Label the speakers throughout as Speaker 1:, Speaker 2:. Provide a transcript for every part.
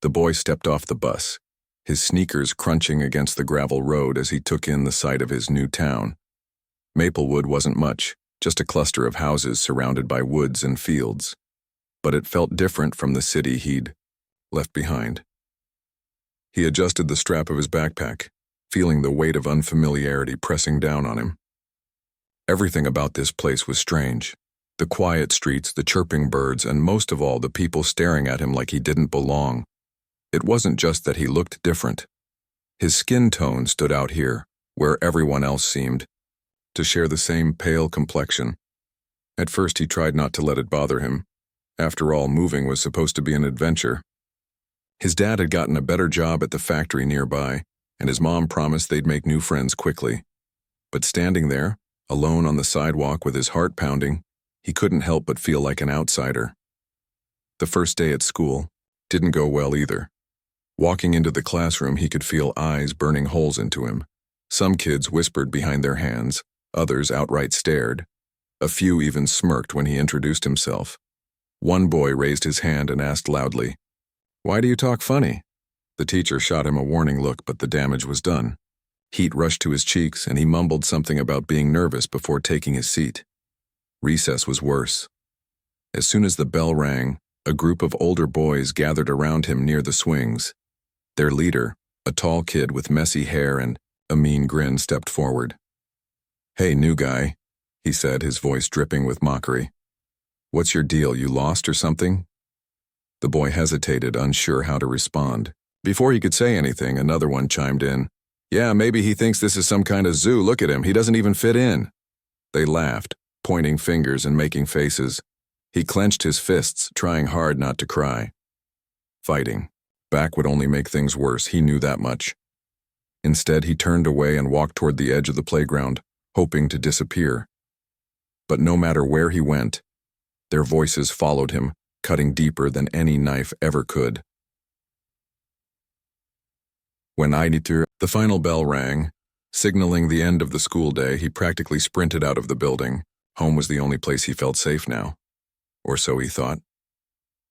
Speaker 1: The boy stepped off the bus, his sneakers crunching against the gravel road as he took in the sight of his new town. Maplewood wasn't much, just a cluster of houses surrounded by woods and fields. But it felt different from the city he'd left behind. He adjusted the strap of his backpack, feeling the weight of unfamiliarity pressing down on him. Everything about this place was strange. The quiet streets, the chirping birds, and most of all the people staring at him like he didn't belong. It wasn't just that he looked different. His skin tone stood out here, where everyone else seemed to share the same pale complexion. At first he tried not to let it bother him. After all, moving was supposed to be an adventure. His dad had gotten a better job at the factory nearby, and his mom promised they'd make new friends quickly. But standing there, alone on the sidewalk with his heart pounding, he couldn't help but feel like an outsider. The first day at school didn't go well either. Walking into the classroom, he could feel eyes burning holes into him. Some kids whispered behind their hands, others outright stared. A few even smirked when he introduced himself. One boy raised his hand and asked loudly, "Why do you talk funny?" The teacher shot him a warning look, but the damage was done. Heat rushed to his cheeks, and he mumbled something about being nervous before taking his seat. Recess was worse. As soon as the bell rang, a group of older boys gathered around him near the swings. Their leader, a tall kid with messy hair and a mean grin, stepped forward. "Hey, new guy," he said, his voice dripping with mockery. "What's your deal, you lost or something?" The boy hesitated, unsure how to respond. Before he could say anything, another one chimed in. "Yeah, maybe he thinks this is some kind of zoo. Look at him, he doesn't even fit in." They laughed, pointing fingers and making faces. He clenched his fists, trying hard not to cry. Fighting back would only make things worse, he knew that much. Instead, he turned away and walked toward the edge of the playground, hoping to disappear. But no matter where he went, their voices followed him, cutting deeper than any knife ever could. When the final bell rang, signaling the end of the school day, he practically sprinted out of the building. Home was the only place he felt safe now. Or so he thought.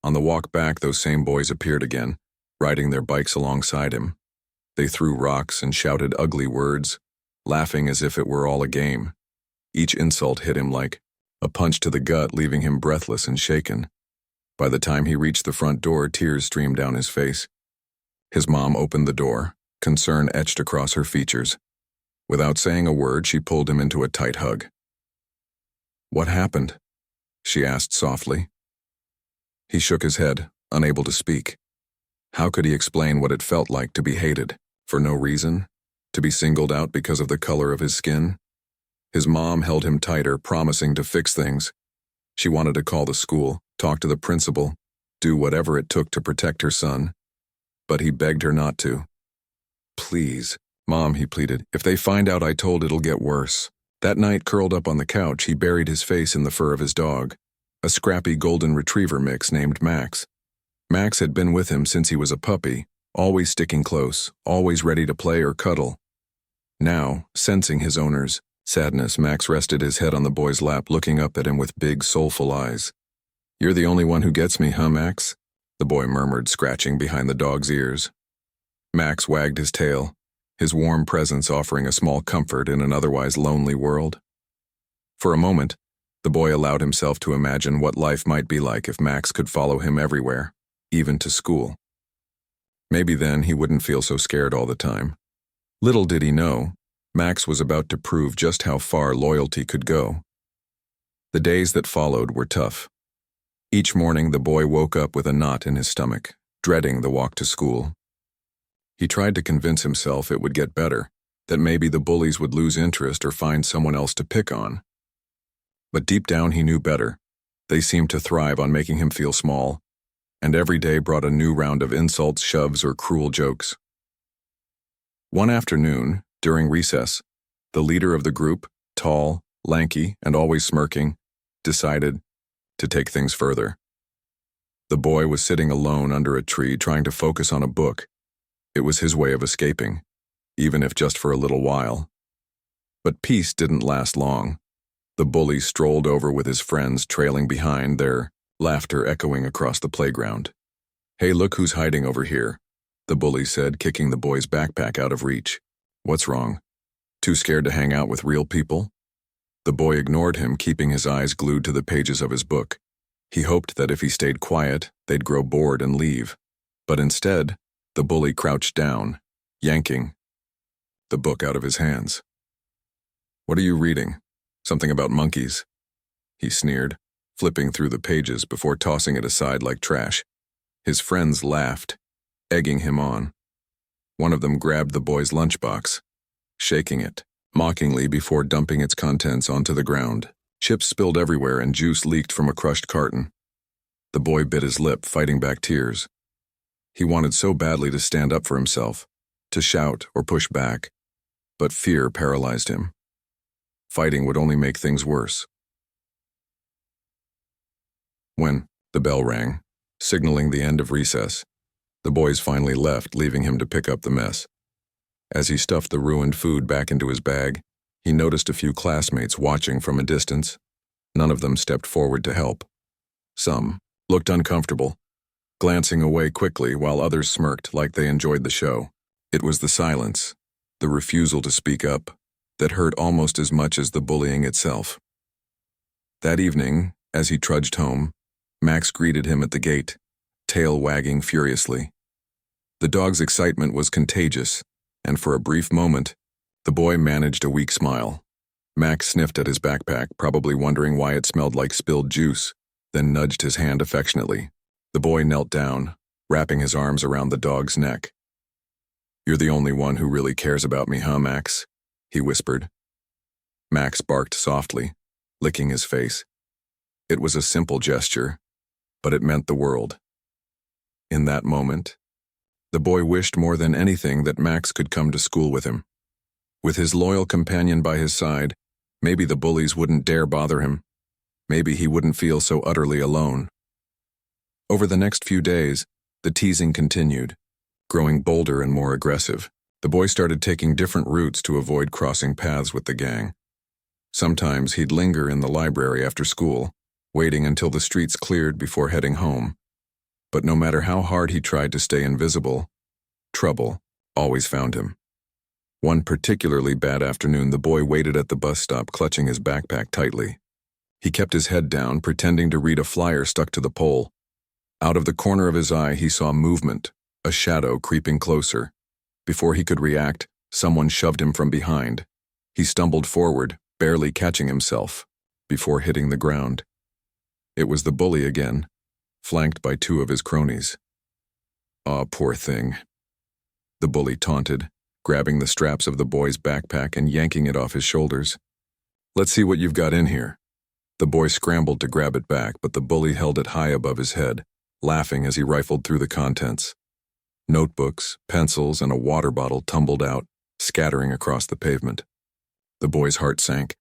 Speaker 1: On the walk back, those same boys appeared again, riding their bikes alongside him. They threw rocks and shouted ugly words, laughing as if it were all a game. Each insult hit him like a punch to the gut, leaving him breathless and shaken. By the time he reached the front door, tears streamed down his face. His mom opened the door, concern etched across her features. Without saying a word, she pulled him into a tight hug. "What happened?" she asked softly. He shook his head, unable to speak. How could he explain what it felt like to be hated, for no reason, to be singled out because of the color of his skin? His mom held him tighter, promising to fix things. She wanted to call the school, talk to the principal, do whatever it took to protect her son. But he begged her not to. "Please, Mom," he pleaded, "if they find out I told, it'll get worse." That night, curled up on the couch, he buried his face in the fur of his dog, a scrappy golden retriever mix named Max. Max had been with him since he was a puppy, always sticking close, always ready to play or cuddle. Now, sensing his owner's sadness, Max rested his head on the boy's lap, looking up at him with big, soulful eyes. "You're the only one who gets me, huh, Max?" the boy murmured, scratching behind the dog's ears. Max wagged his tail, his warm presence offering a small comfort in an otherwise lonely world. For a moment, the boy allowed himself to imagine what life might be like if Max could follow him everywhere, even to school. Maybe then he wouldn't feel so scared all the time. Little did he know, Max was about to prove just how far loyalty could go. The days that followed were tough. Each morning, the boy woke up with a knot in his stomach, dreading the walk to school. He tried to convince himself it would get better, that maybe the bullies would lose interest or find someone else to pick on. But deep down he knew better. They seemed to thrive on making him feel small, and every day brought a new round of insults, shoves, or cruel jokes. One afternoon, during recess, the leader of the group, tall, lanky, and always smirking, decided to take things further. The boy was sitting alone under a tree trying to focus on a book. It was his way of escaping, even if just for a little while. But peace didn't last long. The bully strolled over with his friends trailing behind, their laughter echoing across the playground. "Hey, look who's hiding over here," the bully said, kicking the boy's backpack out of reach. "What's wrong? Too scared to hang out with real people?" The boy ignored him, keeping his eyes glued to the pages of his book. He hoped that if he stayed quiet, they'd grow bored and leave. But instead, the bully crouched down, yanking the book out of his hands. "What are you reading? Something about monkeys?" he sneered, flipping through the pages before tossing it aside like trash. His friends laughed, egging him on. One of them grabbed the boy's lunchbox, shaking it mockingly before dumping its contents onto the ground. Chips spilled everywhere and juice leaked from a crushed carton. The boy bit his lip, fighting back tears. He wanted so badly to stand up for himself, to shout or push back, but fear paralyzed him. Fighting would only make things worse. When the bell rang, signaling the end of recess, the boys finally left, leaving him to pick up the mess. As he stuffed the ruined food back into his bag, he noticed a few classmates watching from a distance. None of them stepped forward to help. Some looked uncomfortable, glancing away quickly while others smirked like they enjoyed the show. It was the silence, the refusal to speak up, that hurt almost as much as the bullying itself. That evening, as he trudged home, Max greeted him at the gate, tail wagging furiously. The dog's excitement was contagious, and for a brief moment, the boy managed a weak smile. Max sniffed at his backpack, probably wondering why it smelled like spilled juice, then nudged his hand affectionately. The boy knelt down, wrapping his arms around the dog's neck. "You're the only one who really cares about me, huh, Max?" he whispered. Max barked softly, licking his face. It was a simple gesture, but it meant the world. In that moment, the boy wished more than anything that Max could come to school with him. With his loyal companion by his side, maybe the bullies wouldn't dare bother him. Maybe he wouldn't feel so utterly alone. Over the next few days, the teasing continued, growing bolder and more aggressive. The boy started taking different routes to avoid crossing paths with the gang. Sometimes he'd linger in the library after school, waiting until the streets cleared before heading home. But no matter how hard he tried to stay invisible, trouble always found him. One particularly bad afternoon, the boy waited at the bus stop, clutching his backpack tightly. He kept his head down, pretending to read a flyer stuck to the pole. Out of the corner of his eye, he saw movement, a shadow creeping closer. Before he could react, someone shoved him from behind. He stumbled forward, barely catching himself, before hitting the ground. It was the bully again, flanked by two of his cronies. "Aw, poor thing," the bully taunted, grabbing the straps of the boy's backpack and yanking it off his shoulders. "Let's see what you've got in here." The boy scrambled to grab it back, but the bully held it high above his head, laughing as he rifled through the contents. Notebooks, pencils, and a water bottle tumbled out, scattering across the pavement. The boy's heart sank.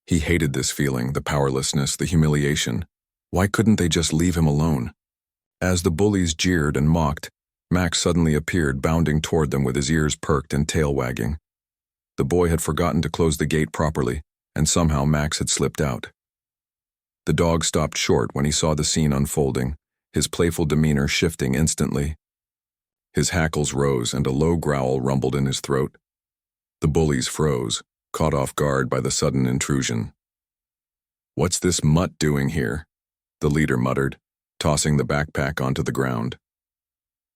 Speaker 1: He hated this feeling, the powerlessness, the humiliation. Why couldn't they just leave him alone? As the bullies jeered and mocked, Max suddenly appeared, bounding toward them with his ears perked and tail wagging. The boy had forgotten to close the gate properly, and somehow Max had slipped out. The dog stopped short when he saw the scene unfolding, his playful demeanor shifting instantly. His hackles rose and a low growl rumbled in his throat. The bullies froze, caught off guard by the sudden intrusion. "What's this mutt doing here?" the leader muttered, tossing the backpack onto the ground.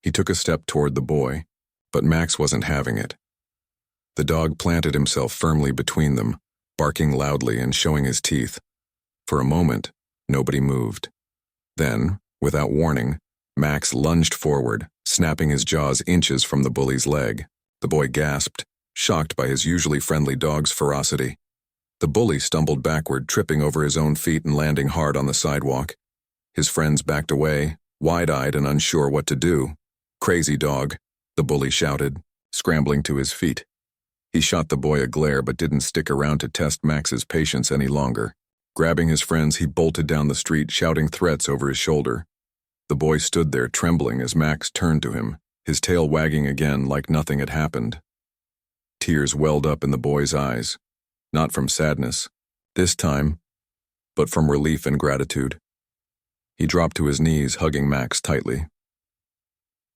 Speaker 1: He took a step toward the boy, but Max wasn't having it. The dog planted himself firmly between them, barking loudly and showing his teeth. For a moment, nobody moved. Then, without warning, Max lunged forward, snapping his jaws inches from the bully's leg. The boy gasped, shocked by his usually friendly dog's ferocity. The bully stumbled backward, tripping over his own feet and landing hard on the sidewalk. His friends backed away, wide-eyed and unsure what to do. "Crazy dog," the bully shouted, scrambling to his feet. He shot the boy a glare but didn't stick around to test Max's patience any longer. Grabbing his friends, he bolted down the street, shouting threats over his shoulder. The boy stood there trembling as Max turned to him, his tail wagging again like nothing had happened. Tears welled up in the boy's eyes, not from sadness, this time, but from relief and gratitude. He dropped to his knees, hugging Max tightly.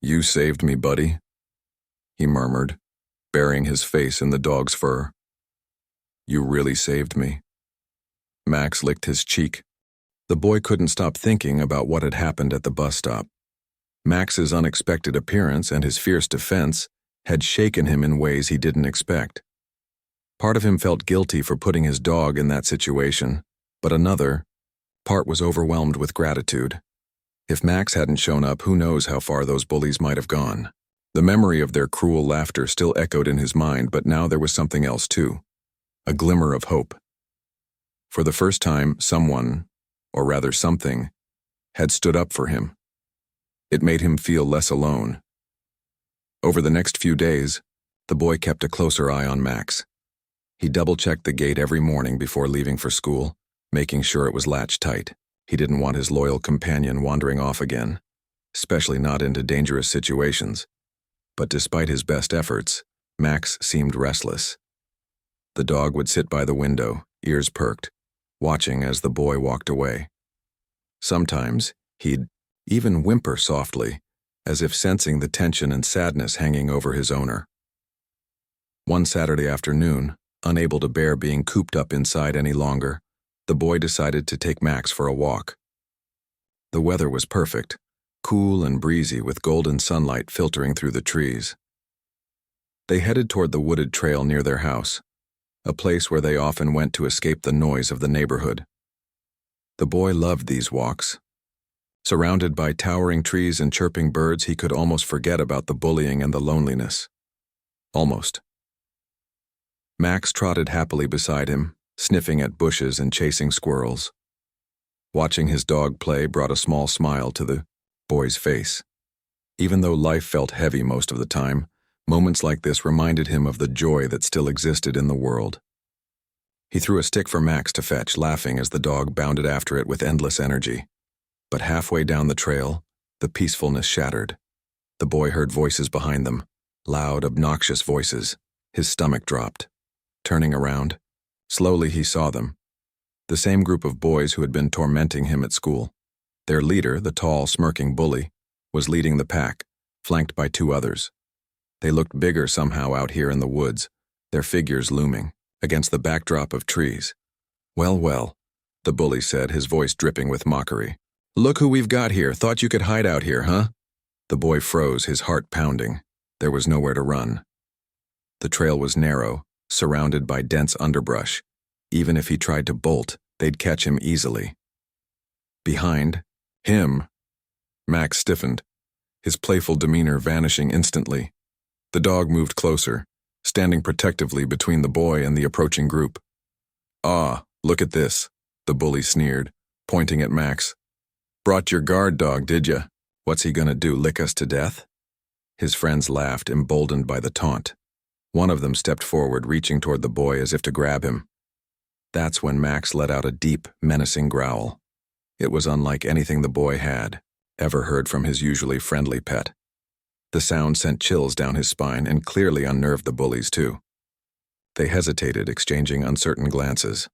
Speaker 1: "You saved me, buddy," he murmured, burying his face in the dog's fur. "You really saved me." Max licked his cheek. The boy couldn't stop thinking about what had happened at the bus stop. Max's unexpected appearance and his fierce defense had shaken him in ways he didn't expect. Part of him felt guilty for putting his dog in that situation, but another part was overwhelmed with gratitude. If Max hadn't shown up, who knows how far those bullies might have gone. The memory of their cruel laughter still echoed in his mind, but now there was something else too. A glimmer of hope. For the first time, someone, or rather something, had stood up for him. It made him feel less alone. Over the next few days, the boy kept a closer eye on Max. He double-checked the gate every morning before leaving for school, making sure it was latched tight. He didn't want his loyal companion wandering off again, especially not into dangerous situations. But despite his best efforts, Max seemed restless. The dog would sit by the window, ears perked, watching as the boy walked away. Sometimes, he'd even whimper softly, as if sensing the tension and sadness hanging over his owner. One Saturday afternoon, unable to bear being cooped up inside any longer, the boy decided to take Max for a walk. The weather was perfect, cool and breezy with golden sunlight filtering through the trees. They headed toward the wooded trail near their house, a place where they often went to escape the noise of the neighborhood. The boy loved these walks. Surrounded by towering trees and chirping birds, he could almost forget about the bullying and the loneliness. Almost. Max trotted happily beside him, sniffing at bushes and chasing squirrels. Watching his dog play brought a small smile to the boy's face. Even though life felt heavy most of the time, moments like this reminded him of the joy that still existed in the world. He threw a stick for Max to fetch, laughing as the dog bounded after it with endless energy. But halfway down the trail, the peacefulness shattered. The boy heard voices behind them, loud, obnoxious voices. His stomach dropped. Turning around, slowly he saw them. The same group of boys who had been tormenting him at school. Their leader, the tall, smirking bully, was leading the pack, flanked by two others. They looked bigger somehow out here in the woods, their figures looming against the backdrop of trees. "Well, well," the bully said, his voice dripping with mockery. "Look who we've got here. Thought you could hide out here, huh?" The boy froze, his heart pounding. There was nowhere to run. The trail was narrow, surrounded by dense underbrush. Even if he tried to bolt, they'd catch him easily. Behind him, Max stiffened, his playful demeanor vanishing instantly. The dog moved closer, standing protectively between the boy and the approaching group. "Ah, look at this," the bully sneered, pointing at Max. "Brought your guard dog, did ya? What's he gonna do, lick us to death?" His friends laughed, emboldened by the taunt. One of them stepped forward, reaching toward the boy as if to grab him. That's when Max let out a deep, menacing growl. It was unlike anything the boy had ever heard from his usually friendly pet. The sound sent chills down his spine and clearly unnerved the bullies too. They hesitated, exchanging uncertain glances.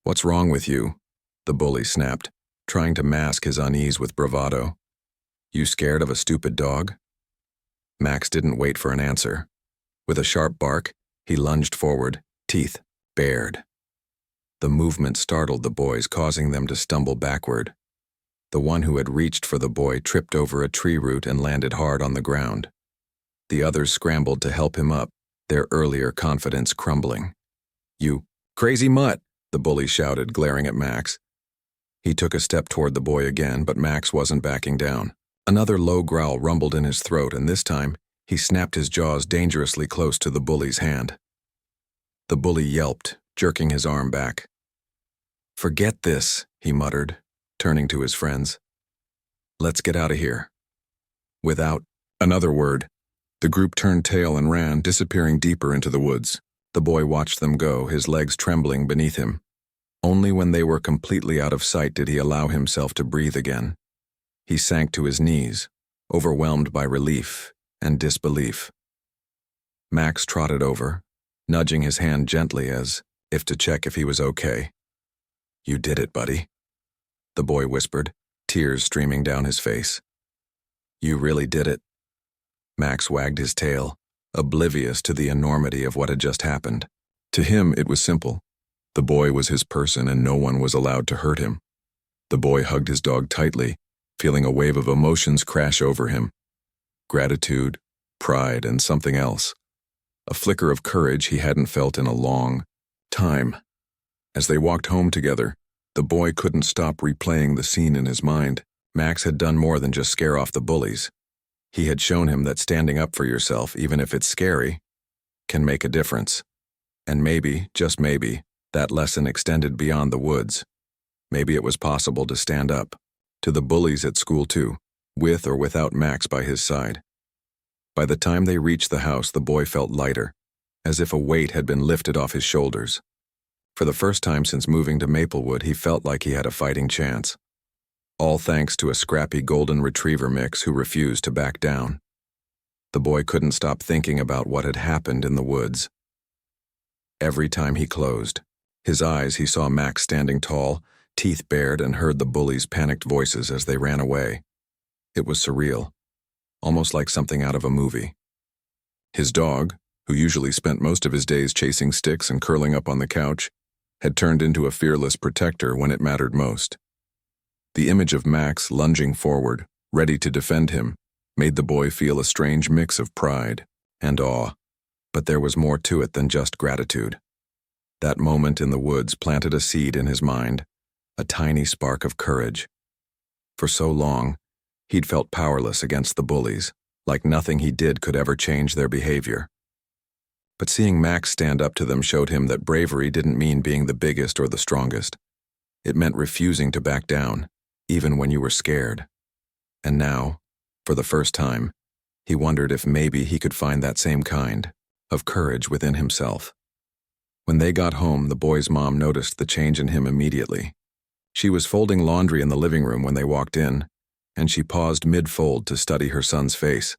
Speaker 1: "What's wrong with you?" the bully snapped, trying to mask his unease with bravado. "You scared of a stupid dog?" Max didn't wait for an answer. With a sharp bark, he lunged forward, teeth bared. The movement startled the boys, causing them to stumble backward. The one who had reached for the boy tripped over a tree root and landed hard on the ground. The others scrambled to help him up, their earlier confidence crumbling. "You crazy mutt!" the bully shouted, glaring at Max. He took a step toward the boy again, but Max wasn't backing down. Another low growl rumbled in his throat, and this time, he snapped his jaws dangerously close to the bully's hand. The bully yelped, jerking his arm back. "Forget this," he muttered, turning to his friends. "Let's get out of here." Without another word, the group turned tail and ran, disappearing deeper into the woods. The boy watched them go, his legs trembling beneath him. Only when they were completely out of sight did he allow himself to breathe again. He sank to his knees, overwhelmed by relief and disbelief. Max trotted over, nudging his hand gently as if to check if he was okay. "You did it, buddy," the boy whispered, tears streaming down his face. "You really did it." Max wagged his tail, oblivious to the enormity of what had just happened. To him, it was simple. The boy was his person and no one was allowed to hurt him. The boy hugged his dog tightly, feeling a wave of emotions crash over him. Gratitude, pride, and something else. A flicker of courage he hadn't felt in a long time. As they walked home together, the boy couldn't stop replaying the scene in his mind. Max had done more than just scare off the bullies. He had shown him that standing up for yourself, even if it's scary, can make a difference. And maybe, just maybe, that lesson extended beyond the woods. Maybe it was possible to stand up. To the bullies at school too, with or without Max by his side. By the time they reached the house, the boy felt lighter, as if a weight had been lifted off his shoulders. For the first time since moving to Maplewood, he felt like he had a fighting chance. All thanks to a scrappy golden retriever mix who refused to back down. The boy couldn't stop thinking about what had happened in the woods. Every time he closed his eyes, he saw Max standing tall, teeth bared, and heard the bullies' panicked voices as they ran away. It was surreal, almost like something out of a movie. His dog, who usually spent most of his days chasing sticks and curling up on the couch, had turned into a fearless protector when it mattered most. The image of Max lunging forward, ready to defend him, made the boy feel a strange mix of pride and awe. But there was more to it than just gratitude. That moment in the woods planted a seed in his mind, a tiny spark of courage. For so long, he'd felt powerless against the bullies, like nothing he did could ever change their behavior. But seeing Max stand up to them showed him that bravery didn't mean being the biggest or the strongest. It meant refusing to back down, even when you were scared. And now, for the first time, he wondered if maybe he could find that same kind of courage within himself. When they got home, the boy's mom noticed the change in him immediately. She was folding laundry in the living room when they walked in, and she paused mid-fold to study her son's face.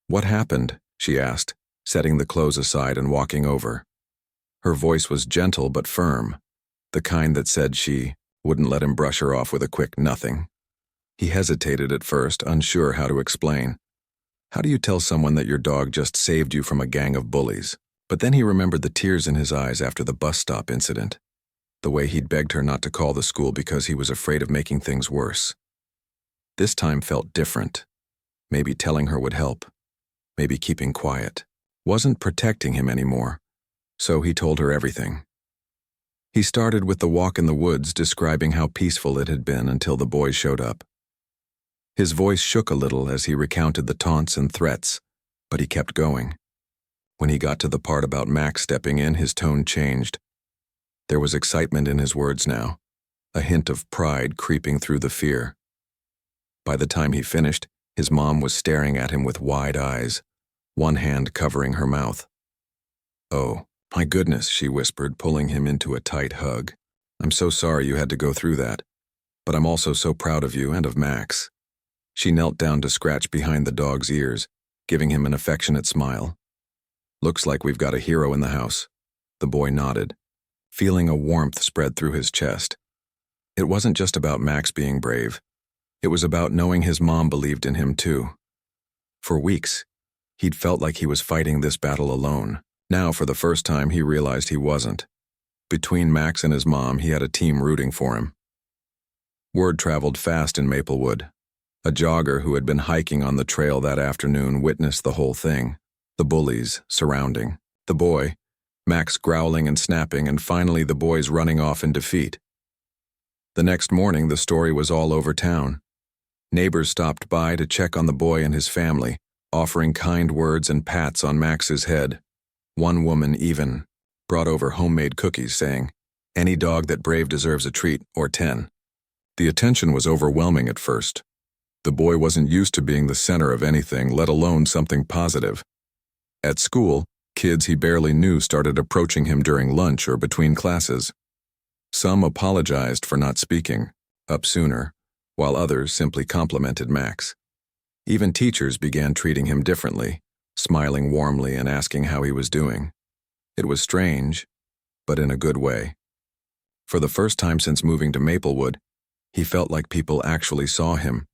Speaker 1: "What happened?" she asked, setting the clothes aside and walking over. Her voice was gentle but firm, the kind that said she wouldn't let him brush her off with a quick nothing. He hesitated at first, unsure how to explain. How do you tell someone that your dog just saved you from a gang of bullies? But then he remembered the tears in his eyes after the bus stop incident, the way he'd begged her not to call the school because he was afraid of making things worse. This time felt different. Maybe telling her would help. Maybe keeping quiet wasn't protecting him anymore. So he told her everything. He started with the walk in the woods, describing how peaceful it had been until the boys showed up. His voice shook a little as he recounted the taunts and threats, but he kept going. When he got to the part about Max stepping in, his tone changed. There was excitement in his words now, a hint of pride creeping through the fear. By the time he finished, his mom was staring at him with wide eyes, one hand covering her mouth. "Oh, my goodness," she whispered, pulling him into a tight hug. "I'm so sorry you had to go through that, but I'm also so proud of you and of Max." She knelt down to scratch behind the dog's ears, giving him an affectionate smile. "Looks like we've got a hero in the house." The boy nodded, feeling a warmth spread through his chest. It wasn't just about Max being brave. It was about knowing his mom believed in him too. For weeks, he'd felt like he was fighting this battle alone. Now, for the first time, he realized he wasn't. Between Max and his mom, he had a team rooting for him. Word traveled fast in Maplewood. A jogger who had been hiking on the trail that afternoon witnessed the whole thing, the bullies surrounding the boy, Max growling and snapping, and finally the boys running off in defeat. The next morning, the story was all over town. Neighbors stopped by to check on the boy and his family, offering kind words and pats on Max's head. One woman even brought over homemade cookies, saying, "Any dog that brave deserves a treat, or 10. The attention was overwhelming at first. The boy wasn't used to being the center of anything, let alone something positive. At school, kids he barely knew started approaching him during lunch or between classes. Some apologized for not speaking up sooner, while others simply complimented Max. Even teachers began treating him differently, smiling warmly and asking how he was doing. It was strange, but in a good way. For the first time since moving to Maplewood, he felt like people actually saw him,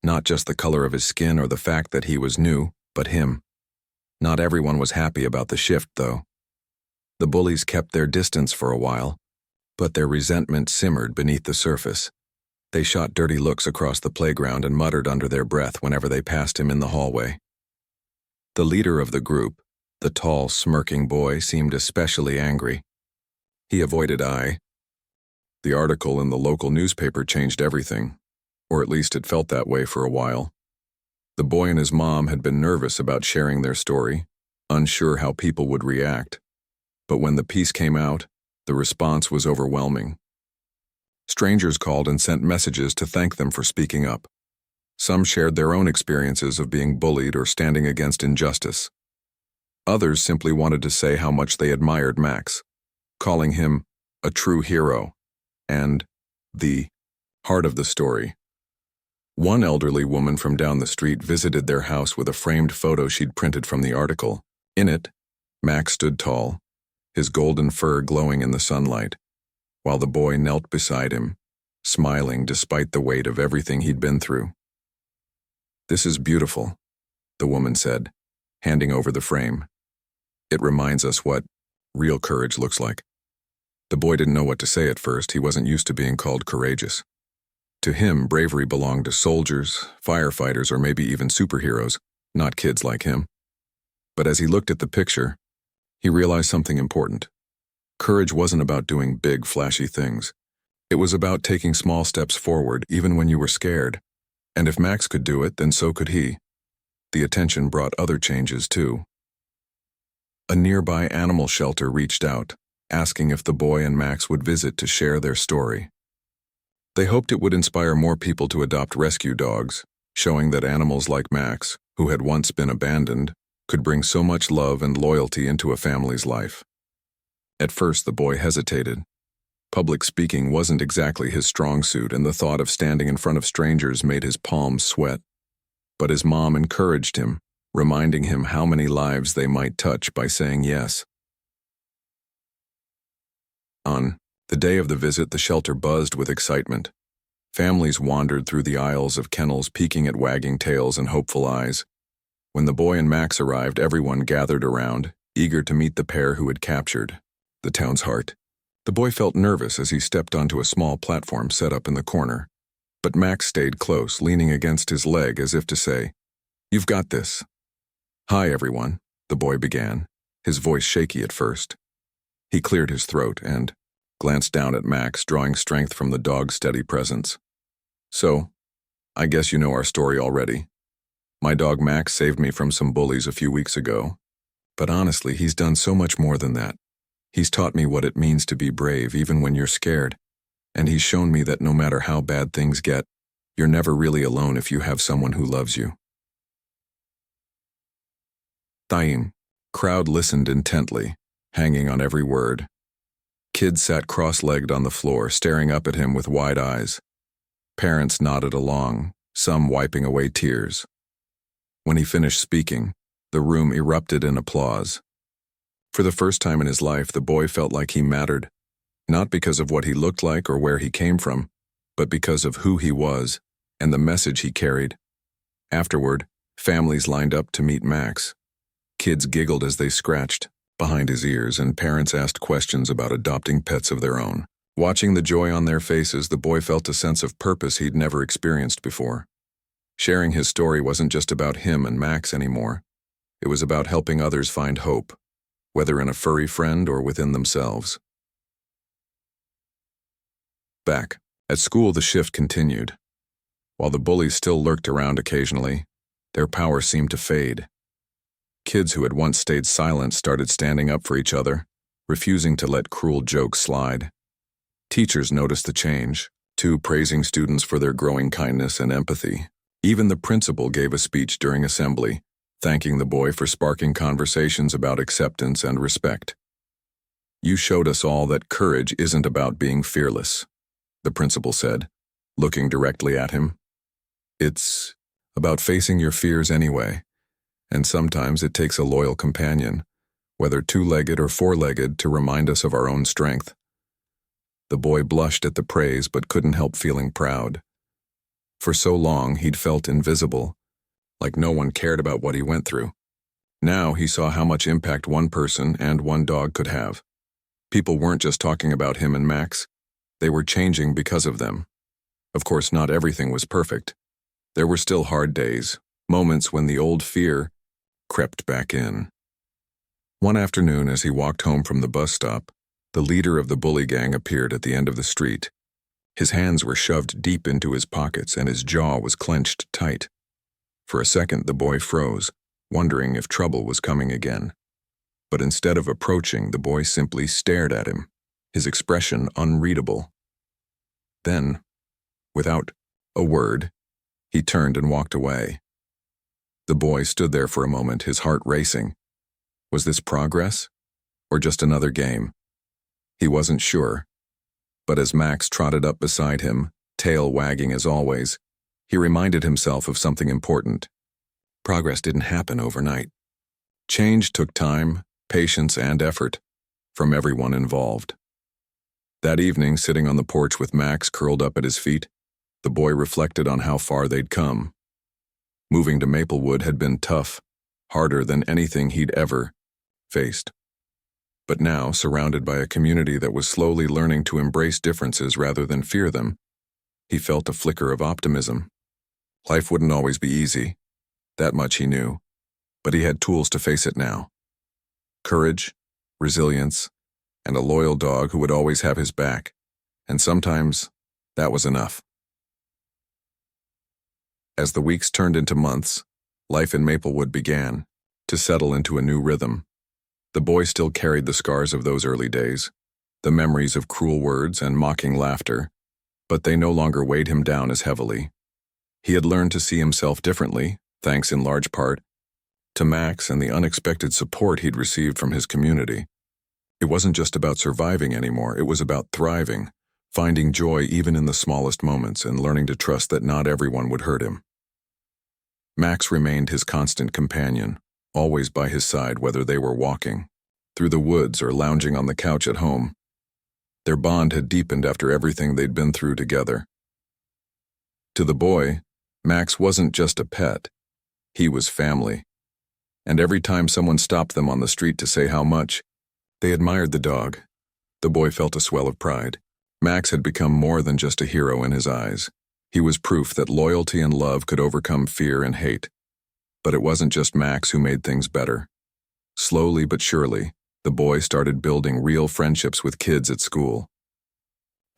Speaker 1: not just the color of his skin or the fact that he was new, But him. Not everyone was happy about the shift, though. The bullies kept their distance for a while, but their resentment simmered beneath the surface. They shot dirty looks across the playground and muttered under their breath whenever they passed him in the hallway. The leader of the group, the tall, smirking boy, seemed especially angry. He avoided eye. The article in the local newspaper changed everything, or at least it felt that way for a while. The boy and his mom had been nervous about sharing their story, unsure how people would react. But when the piece came out, the response was overwhelming. Strangers called and sent messages to thank them for speaking up. Some shared their own experiences of being bullied or standing against injustice. Others simply wanted to say how much they admired Max, calling him a true hero and the heart of the story. One elderly woman from down the street visited their house with a framed photo she'd printed from the article. In it, Max stood tall, his golden fur glowing in the sunlight, while the boy knelt beside him, smiling despite the weight of everything he'd been through. "This is beautiful," the woman said, handing over the frame. "It reminds us what real courage looks like." The boy didn't know what to say at first. He wasn't used to being called courageous. To him, bravery belonged to soldiers, firefighters, or maybe even superheroes, not kids like him. But as he looked at the picture, he realized something important. Courage wasn't about doing big, flashy things. It was about taking small steps forward, even when you were scared. And if Max could do it, then so could he. The attention brought other changes, too. A nearby animal shelter reached out, asking if the boy and Max would visit to share their story. They hoped it would inspire more people to adopt rescue dogs, showing that animals like Max, who had once been abandoned, could bring so much love and loyalty into a family's life. At first, the boy hesitated. Public speaking wasn't exactly his strong suit, and the thought of standing in front of strangers made his palms sweat. But his mom encouraged him, reminding him how many lives they might touch by saying yes. On the day of the visit, the shelter buzzed with excitement. Families wandered through the aisles of kennels, peeking at wagging tails and hopeful eyes. When the boy and Max arrived, everyone gathered around, eager to meet the pair who had captured the town's heart. The boy felt nervous as he stepped onto a small platform set up in the corner, but Max stayed close, leaning against his leg as if to say, "You've got this." "Hi, everyone," the boy began, his voice shaky at first. He cleared his throat and glanced down at Max, drawing strength from the dog's steady presence. "So, I guess you know our story already. My dog Max saved me from some bullies a few weeks ago, but honestly, he's done so much more than that. He's taught me what it means to be brave even when you're scared, and he's shown me that no matter how bad things get, you're never really alone if you have someone who loves you." Taim. Crowd listened intently, hanging on every word. Kids sat cross-legged on the floor, staring up at him with wide eyes. Parents nodded along, some wiping away tears. When he finished speaking, the room erupted in applause. For the first time in his life, the boy felt like he mattered, not because of what he looked like or where he came from, but because of who he was and the message he carried. Afterward, families lined up to meet Max. Kids giggled as they scratched behind his ears, and parents asked questions about adopting pets of their own. Watching the joy on their faces, the boy felt a sense of purpose he'd never experienced before. Sharing his story wasn't just about him and Max anymore. It was about helping others find hope, whether in a furry friend or within themselves. Back at school, the shift continued. While the bullies still lurked around occasionally, their power seemed to fade. Kids who had once stayed silent started standing up for each other, refusing to let cruel jokes slide. Teachers noticed the change, too, praising students for their growing kindness and empathy. Even the principal gave a speech during assembly, thanking the boy for sparking conversations about acceptance and respect. "You showed us all that courage isn't about being fearless," the principal said, looking directly at him. "It's about facing your fears anyway, and sometimes it takes a loyal companion, whether two-legged or four-legged, to remind us of our own strength." The boy blushed at the praise but couldn't help feeling proud. For so long, he'd felt invisible, like no one cared about what he went through. Now he saw how much impact one person and one dog could have. People weren't just talking about him and Max, they were changing because of them. Of course, not everything was perfect. There were still hard days, moments when the old fear crept back in. One afternoon, as he walked home from the bus stop, the leader of the bully gang appeared at the end of the street. His hands were shoved deep into his pockets and his jaw was clenched tight. For a second, the boy froze, wondering if trouble was coming again. But instead of approaching, the boy simply stared at him, his expression unreadable. Then, without a word, he turned and walked away. The boy stood there for a moment, his heart racing. Was this progress, or just another game? He wasn't sure. But as Max trotted up beside him, tail wagging as always, he reminded himself of something important. Progress didn't happen overnight. Change took time, patience, and effort from everyone involved. That evening, sitting on the porch with Max curled up at his feet, the boy reflected on how far they'd come. Moving to Maplewood had been tough, harder than anything he'd ever faced. But now, surrounded by a community that was slowly learning to embrace differences rather than fear them, he felt a flicker of optimism. Life wouldn't always be easy, that much he knew, but he had tools to face it now. Courage, resilience, and a loyal dog who would always have his back, and sometimes that was enough. As the weeks turned into months, life in Maplewood began to settle into a new rhythm. The boy still carried the scars of those early days, the memories of cruel words and mocking laughter, but they no longer weighed him down as heavily. He had learned to see himself differently, thanks in large part to Max and the unexpected support he'd received from his community. It wasn't just about surviving anymore, it was about thriving, finding joy even in the smallest moments and learning to trust that not everyone would hurt him. Max remained his constant companion, always by his side whether they were walking through the woods or lounging on the couch at home. Their bond had deepened after everything they'd been through together. To the boy, Max wasn't just a pet, he was family. And every time someone stopped them on the street to say how much they admired the dog, the boy felt a swell of pride. Max had become more than just a hero in his eyes. He was proof that loyalty and love could overcome fear and hate. But it wasn't just Max who made things better. Slowly but surely, the boy started building real friendships with kids at school.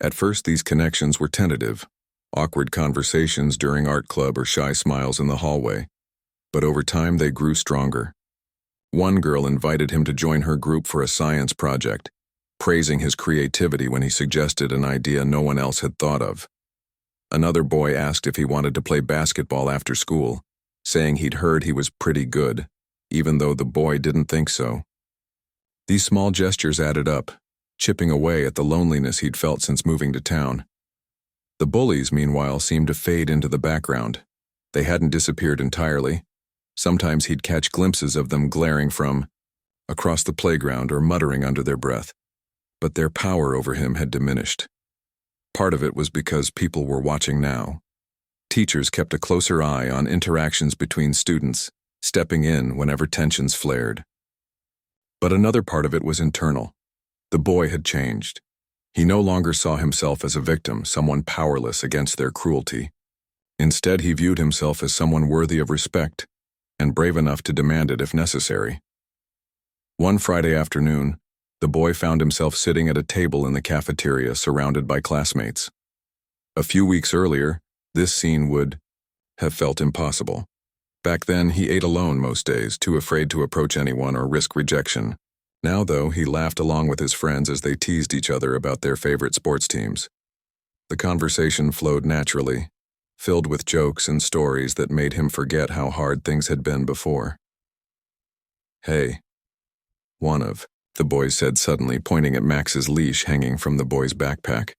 Speaker 1: At first, these connections were tentative, awkward conversations during art club or shy smiles in the hallway. But over time, they grew stronger. One girl invited him to join her group for a science project, praising his creativity when he suggested an idea no one else had thought of. Another boy asked if he wanted to play basketball after school, saying he'd heard he was pretty good, even though the boy didn't think so. These small gestures added up, chipping away at the loneliness he'd felt since moving to town. The bullies, meanwhile, seemed to fade into the background. They hadn't disappeared entirely. Sometimes he'd catch glimpses of them glaring from across the playground or muttering under their breath. But their power over him had diminished. Part of it was because people were watching now. Teachers kept a closer eye on interactions between students, stepping in whenever tensions flared. But another part of it was internal. The boy had changed. He no longer saw himself as a victim, someone powerless against their cruelty. Instead, he viewed himself as someone worthy of respect and brave enough to demand it if necessary. One Friday afternoon, the boy found himself sitting at a table in the cafeteria surrounded by classmates. A few weeks earlier, this scene would have felt impossible. Back then, he ate alone most days, too afraid to approach anyone or risk rejection. Now, though, he laughed along with his friends as they teased each other about their favorite sports teams. The conversation flowed naturally, filled with jokes and stories that made him forget how hard things had been before. "Hey, the boy said suddenly, pointing at Max's leash hanging from the boy's backpack.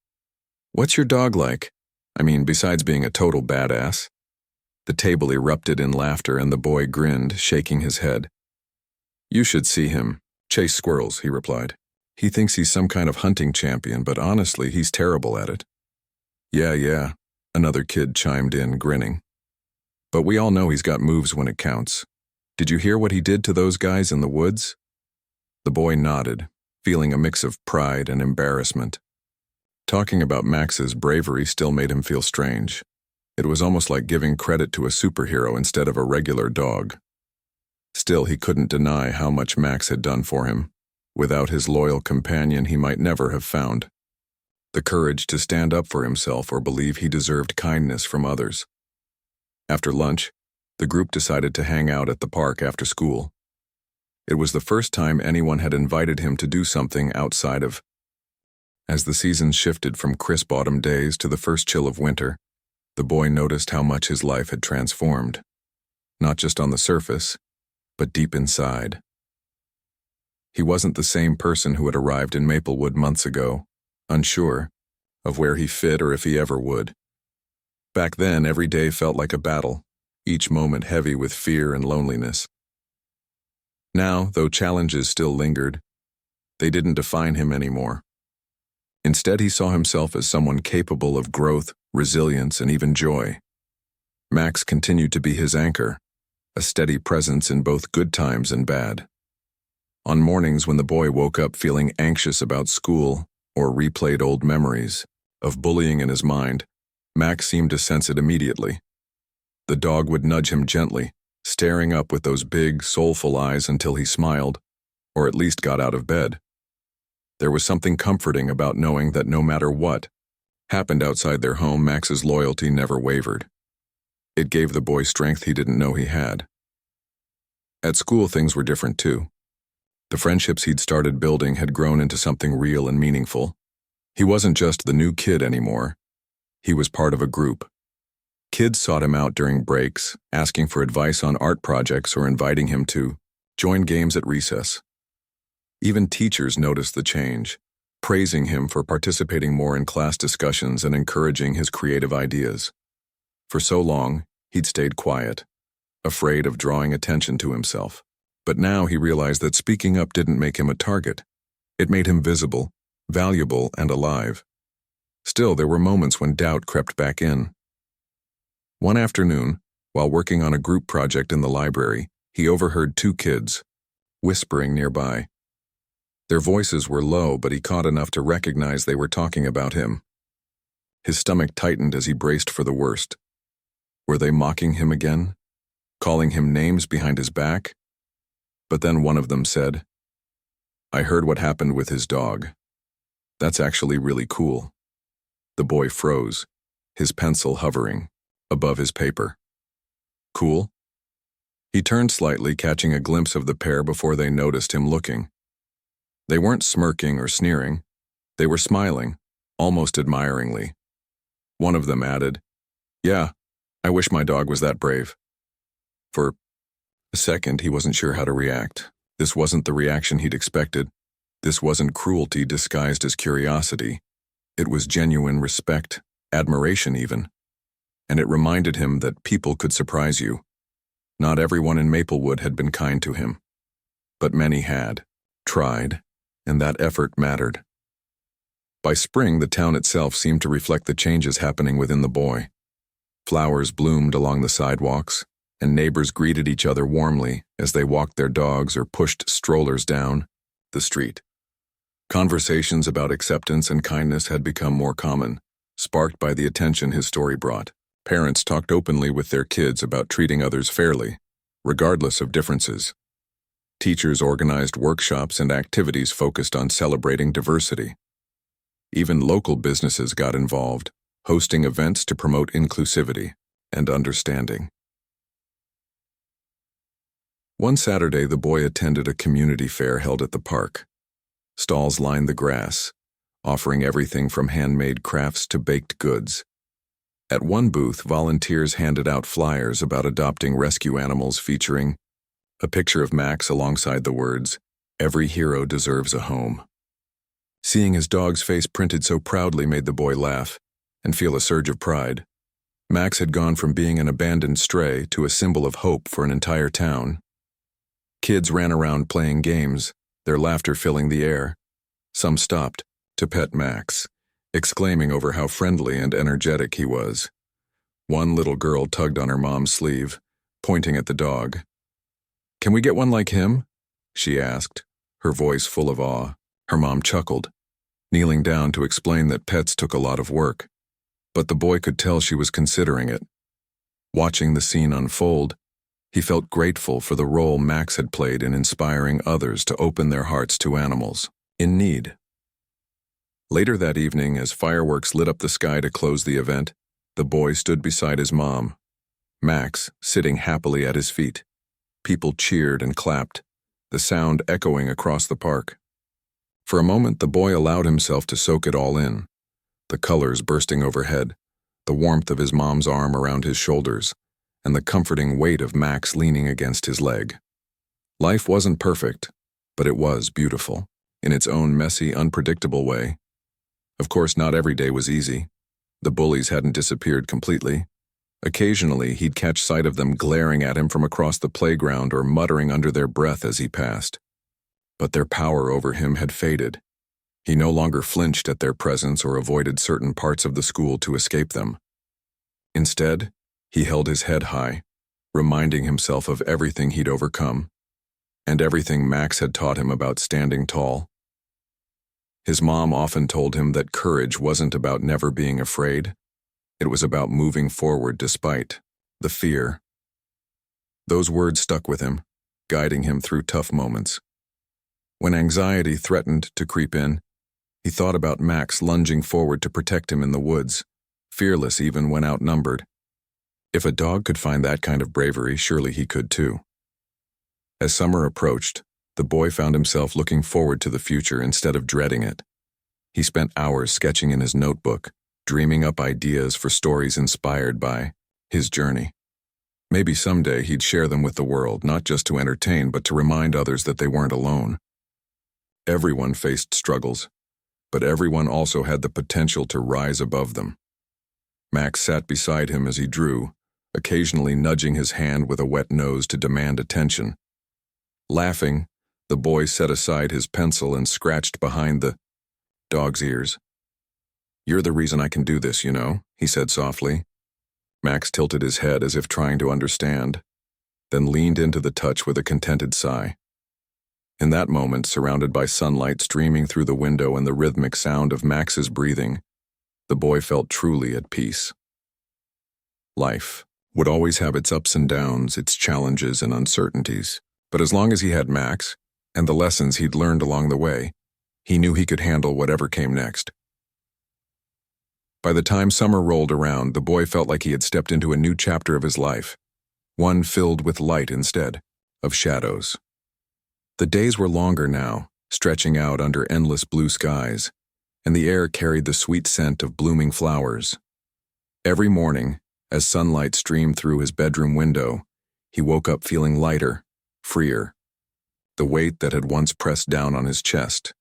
Speaker 1: "What's your dog like? I mean, besides being a total badass?" The table erupted in laughter and the boy grinned, shaking his head. "You should see him. Chase squirrels," he replied. "He thinks he's some kind of hunting champion, but honestly, he's terrible at it." Yeah, another kid chimed in, grinning. But we all know he's got moves when it counts. Did you hear what he did to those guys in the woods? The boy nodded, feeling a mix of pride and embarrassment. Talking about Max's bravery still made him feel strange. It was almost like giving credit to a superhero instead of a regular dog. Still, he couldn't deny how much Max had done for him. Without his loyal companion, he might never have found the courage to stand up for himself or believe he deserved kindness from others. After lunch, the group decided to hang out at the park after school. It was the first time anyone had invited him to do something outside of. As the seasons shifted from crisp autumn days to the first chill of winter, the boy noticed how much his life had transformed. Not just on the surface, but deep inside. He wasn't the same person who had arrived in Maplewood months ago, unsure of where he fit or if he ever would. Back then, every day felt like a battle, each moment heavy with fear and loneliness. Now, though challenges still lingered, they didn't define him anymore. Instead, he saw himself as someone capable of growth, resilience, and even joy. Max continued to be his anchor, a steady presence in both good times and bad. On mornings when the boy woke up feeling anxious about school or replayed old memories of bullying in his mind, Max seemed to sense it immediately. The dog would nudge him gently, staring up with those big, soulful eyes until he smiled, or at least got out of bed. There was something comforting about knowing that no matter what happened outside their home, Max's loyalty never wavered. It gave the boy strength he didn't know he had. At school, things were different too. The friendships he'd started building had grown into something real and meaningful. He wasn't just the new kid anymore. He was part of a group. Kids sought him out during breaks, asking for advice on art projects or inviting him to join games at recess. Even teachers noticed the change, praising him for participating more in class discussions and encouraging his creative ideas. For so long, he'd stayed quiet, afraid of drawing attention to himself. But now he realized that speaking up didn't make him a target. It made him visible, valuable, and alive. Still, there were moments when doubt crept back in. One afternoon, while working on a group project in the library, he overheard two kids whispering nearby. Their voices were low, but he caught enough to recognize they were talking about him. His stomach tightened as he braced for the worst. Were they mocking him again? Calling him names behind his back? But then one of them said, "I heard what happened with his dog. That's actually really cool." The boy froze, his pencil hovering above his paper. Cool? He turned slightly, catching a glimpse of the pair before they noticed him looking. They weren't smirking or sneering. They were smiling, almost admiringly. One of them added, "Yeah, I wish my dog was that brave." For a second, he wasn't sure how to react. This wasn't the reaction he'd expected. This wasn't cruelty disguised as curiosity. It was genuine respect, admiration even. And it reminded him that people could surprise you. Not everyone in Maplewood had been kind to him. But many had, tried, and that effort mattered. By spring, the town itself seemed to reflect the changes happening within the boy. Flowers bloomed along the sidewalks, and neighbors greeted each other warmly as they walked their dogs or pushed strollers down the street. Conversations about acceptance and kindness had become more common, sparked by the attention his story brought. Parents talked openly with their kids about treating others fairly, regardless of differences. Teachers organized workshops and activities focused on celebrating diversity. Even local businesses got involved, hosting events to promote inclusivity and understanding. One Saturday, the boy attended a community fair held at the park. Stalls lined the grass, offering everything from handmade crafts to baked goods. At one booth, volunteers handed out flyers about adopting rescue animals featuring a picture of Max alongside the words, "Every hero deserves a home." Seeing his dog's face printed so proudly made the boy laugh and feel a surge of pride. Max had gone from being an abandoned stray to a symbol of hope for an entire town. Kids ran around playing games, their laughter filling the air. Some stopped to pet Max, exclaiming over how friendly and energetic he was. One little girl tugged on her mom's sleeve, pointing at the dog. "Can we get one like him?" she asked, her voice full of awe. Her mom chuckled, kneeling down to explain that pets took a lot of work, but the boy could tell she was considering it. Watching the scene unfold, he felt grateful for the role Max had played in inspiring others to open their hearts to animals in need. Later that evening, as fireworks lit up the sky to close the event, the boy stood beside his mom, Max sitting happily at his feet. People cheered and clapped, the sound echoing across the park. For a moment, the boy allowed himself to soak it all in, the colors bursting overhead, the warmth of his mom's arm around his shoulders, and the comforting weight of Max leaning against his leg. Life wasn't perfect, but it was beautiful, in its own messy, unpredictable way. Of course, not every day was easy. The bullies hadn't disappeared completely. Occasionally, he'd catch sight of them glaring at him from across the playground or muttering under their breath as he passed. But their power over him had faded. He no longer flinched at their presence or avoided certain parts of the school to escape them. Instead, he held his head high, reminding himself of everything he'd overcome, and everything Max had taught him about standing tall. His mom often told him that courage wasn't about never being afraid. It was about moving forward despite the fear. Those words stuck with him, guiding him through tough moments. When anxiety threatened to creep in, he thought about Max lunging forward to protect him in the woods, fearless even when outnumbered. If a dog could find that kind of bravery, surely he could too. As summer approached, the boy found himself looking forward to the future instead of dreading it. He spent hours sketching in his notebook, dreaming up ideas for stories inspired by his journey. Maybe someday he'd share them with the world, not just to entertain, but to remind others that they weren't alone. Everyone faced struggles, but everyone also had the potential to rise above them. Max sat beside him as he drew, occasionally nudging his hand with a wet nose to demand attention. Laughing, the boy set aside his pencil and scratched behind the dog's ears. "You're the reason I can do this, you know," he said softly. Max tilted his head as if trying to understand, then leaned into the touch with a contented sigh. In that moment, surrounded by sunlight streaming through the window and the rhythmic sound of Max's breathing, the boy felt truly at peace. Life would always have its ups and downs, its challenges and uncertainties, but as long as he had Max, and the lessons he'd learned along the way, he knew he could handle whatever came next. By the time summer rolled around, the boy felt like he had stepped into a new chapter of his life, one filled with light instead of shadows. The days were longer now, stretching out under endless blue skies, and the air carried the sweet scent of blooming flowers. Every morning, as sunlight streamed through his bedroom window, he woke up feeling lighter, freer. The weight that had once pressed down on his chest,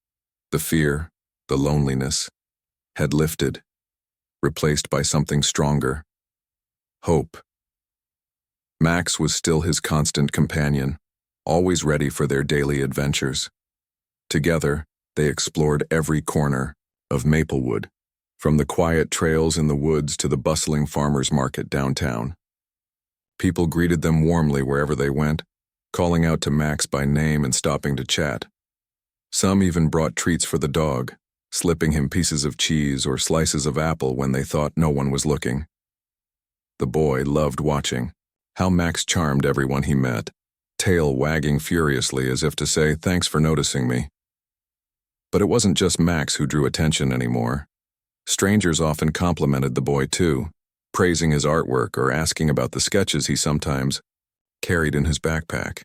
Speaker 1: the fear, the loneliness, had lifted, replaced by something stronger: hope. Max was still his constant companion, always ready for their daily adventures. Together, they explored every corner of Maplewood, from the quiet trails in the woods to the bustling farmers market downtown. People greeted them warmly wherever they went, calling out to Max by name and stopping to chat. Some even brought treats for the dog, slipping him pieces of cheese or slices of apple when they thought no one was looking. The boy loved watching how Max charmed everyone he met, tail wagging furiously as if to say, "Thanks for noticing me." But it wasn't just Max who drew attention anymore. Strangers often complimented the boy too, praising his artwork or asking about the sketches he sometimes carried in his backpack.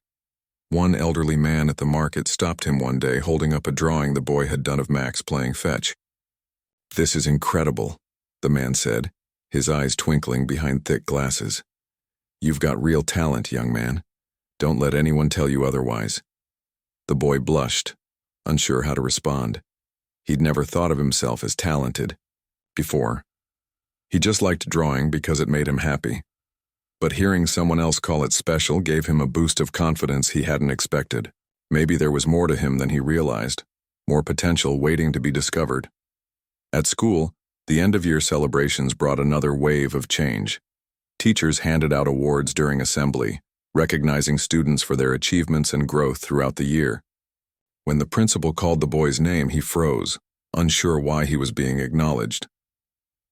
Speaker 1: One elderly man at the market stopped him one day holding up a drawing the boy had done of Max playing fetch. "This is incredible," the man said, his eyes twinkling behind thick glasses. "You've got real talent, young man. Don't let anyone tell you otherwise." The boy blushed, unsure how to respond. He'd never thought of himself as talented before. He just liked drawing because it made him happy. But hearing someone else call it special gave him a boost of confidence he hadn't expected. Maybe there was more to him than he realized, more potential waiting to be discovered. At school, the end-of-year celebrations brought another wave of change. Teachers handed out awards during assembly, recognizing students for their achievements and growth throughout the year. When the principal called the boy's name, he froze, unsure why he was being acknowledged.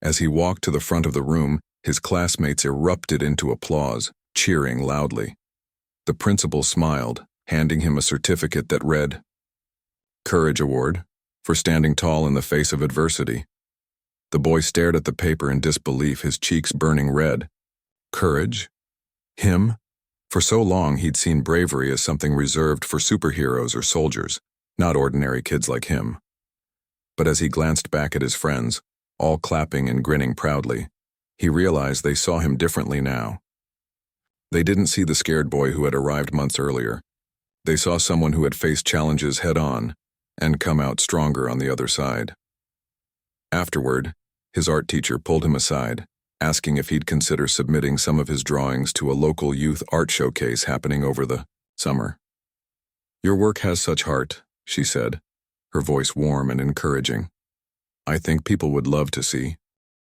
Speaker 1: As he walked to the front of the room, his classmates erupted into applause, cheering loudly. The principal smiled, handing him a certificate that read, "Courage Award, for standing tall in the face of adversity." The boy stared at the paper in disbelief, his cheeks burning red. Courage? Him? For so long he'd seen bravery as something reserved for superheroes or soldiers, not ordinary kids like him. But as he glanced back at his friends, all clapping and grinning proudly, he realized they saw him differently now. They didn't see the scared boy who had arrived months earlier. They saw someone who had faced challenges head-on and come out stronger on the other side. Afterward, his art teacher pulled him aside, asking if he'd consider submitting some of his drawings to a local youth art showcase happening over the summer. "Your work has such heart," she said, her voice warm and encouraging. "I think people would love to see."